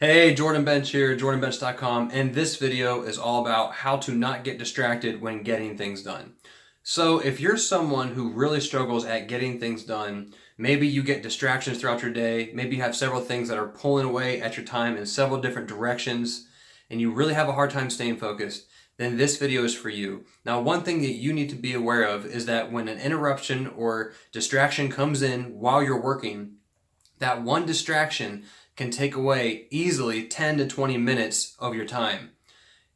Hey, Jordan Bench here, jordanbench.com, and this video is all about how to not get distracted when getting things done. So if you're someone who really struggles at getting things done, maybe you get distractions throughout your day, maybe you have several things that are pulling away at your time in several different directions, and you really have a hard time staying focused, then this video is for you. Now, one thing that you need to be aware of is that when an interruption or distraction comes in while you're working, that one distraction can take away easily 10 to 20 minutes of your time.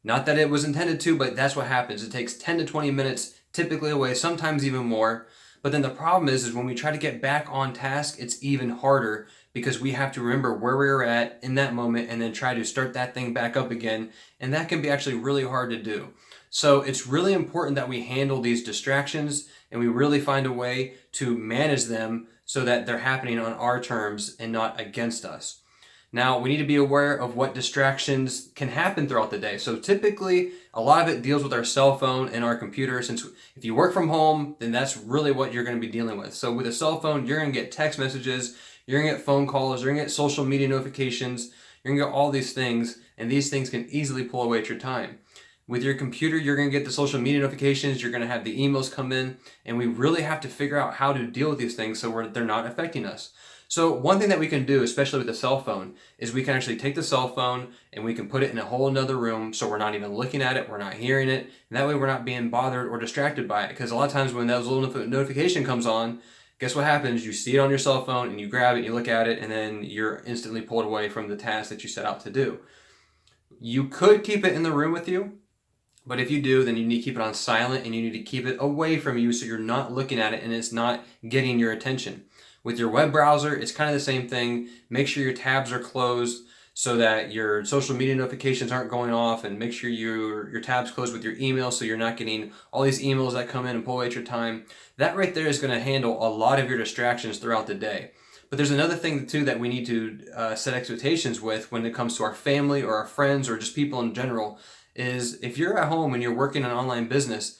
Not that it was intended to, but that's what happens. It takes 10 to 20 minutes typically away, sometimes even more. But then the problem is when we try to get back on task, it's even harder because we have to remember where we were at in that moment and then try to start that thing back up again. And that can be actually really hard to do. So it's really important that we handle these distractions and we really find a way to manage them so that they're happening on our terms and not against us. Now, we need to be aware of what distractions can happen throughout the day. So typically, a lot of it deals with our cell phone and our computer. Since if you work from home, then that's really what you're going to be dealing with. So with a cell phone, you're going to get text messages, you're going to get phone calls, you're going to get social media notifications, you're going to get all these things, and these things can easily pull away at your time. With your computer, you're going to get the social media notifications, you're going to have the emails come in, and we really have to figure out how to deal with these things so they're not affecting us. So one thing that we can do, especially with the cell phone, is we can actually take the cell phone and we can put it in a whole another room so we're not even looking at it, we're not hearing it, and that way we're not being bothered or distracted by it. Because a lot of times when that little notification comes on, guess what happens? You see it on your cell phone and you grab it, you look at it, and then you're instantly pulled away from the task that you set out to do. You could keep it in the room with you, but if you do, then you need to keep it on silent and you need to keep it away from you so you're not looking at it and it's not getting your attention. With your web browser, it's kind of the same thing. Make sure your tabs are closed so that your social media notifications aren't going off, and make sure your tabs closed with your email so you're not getting all these emails that come in and pull away your time. That right there is going to handle a lot of your distractions throughout the day. But there's another thing too that we need to set expectations with when it comes to our family or our friends or just people in general is if you're at home and you're working an online business,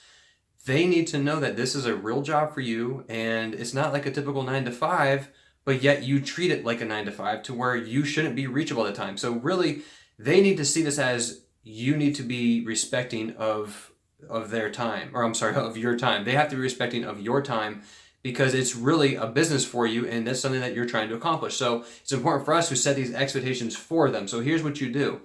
they need to know that this is a real job for you and it's not like a typical 9 to 5, but yet you treat it like a 9 to 5 to where you shouldn't be reachable at the time. So really, they need to see this as you need to be respecting of their time, or I'm sorry, of your time. They have to be respecting of your time because it's really a business for you and that's something that you're trying to accomplish. So it's important for us to set these expectations for them. So here's what you do.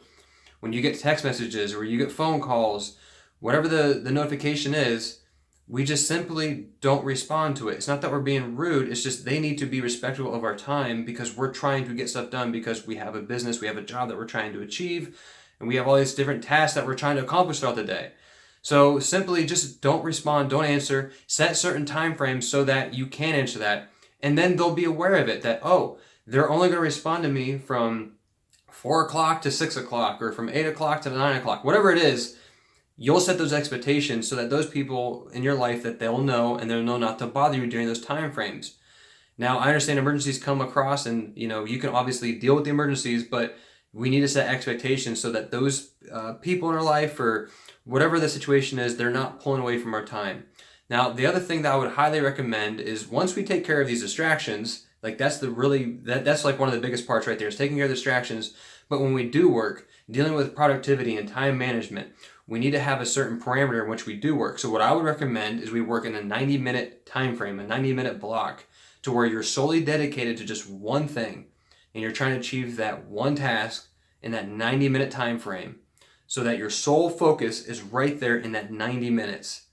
When you get text messages or you get phone calls, whatever the notification is, we just simply don't respond to it. It's not that we're being rude, it's just they need to be respectful of our time because we're trying to get stuff done because we have a business, we have a job that we're trying to achieve, and we have all these different tasks that we're trying to accomplish throughout the day. So simply just don't respond, don't answer, set certain time frames so that you can answer that, and then they'll be aware of it that, oh, they're only going to respond to me from 4 o'clock to 6 o'clock or from 8 o'clock to 9 o'clock, whatever it is. You'll set those expectations so that those people in your life that they'll know and they'll know not to bother you during those time frames. Now, I understand emergencies come across and you can obviously deal with the emergencies, but we need to set expectations so that those people in our life or whatever the situation is, they're not pulling away from our time. Now, the other thing that I would highly recommend is once we take care of these distractions, like that's like one of the biggest parts right there is taking care of distractions. But when we do work, dealing with productivity and time management, we need to have a certain parameter in which we do work. So what I would recommend is we work in a 90-minute time frame, a 90-minute block, to where you're solely dedicated to just one thing, and you're trying to achieve that one task in that 90-minute time frame, so that your sole focus is right there in that 90 minutes.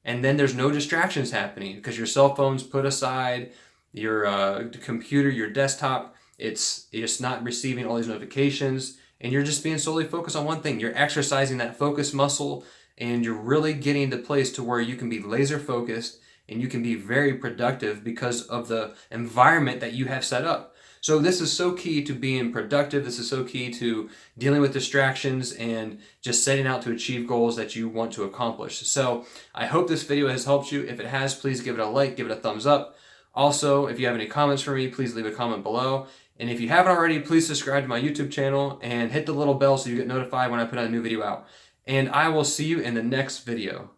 And then there's no distractions happening because your cell phone's put aside, your computer, your desktop, it's not receiving all these notifications, and you're just being solely focused on one thing. You're exercising that focus muscle, and you're really getting to the place to where you can be laser focused and you can be very productive because of the environment that you have set up. So this is so key to being productive. This is so key to dealing with distractions and just setting out to achieve goals that you want to accomplish. So I hope this video has helped you. If it has, please give it a like, give it a thumbs up. Also, if you have any comments for me, please leave a comment below. And if you haven't already, please subscribe to my YouTube channel and hit the little bell so you get notified when I put a new video out. And I will see you in the next video.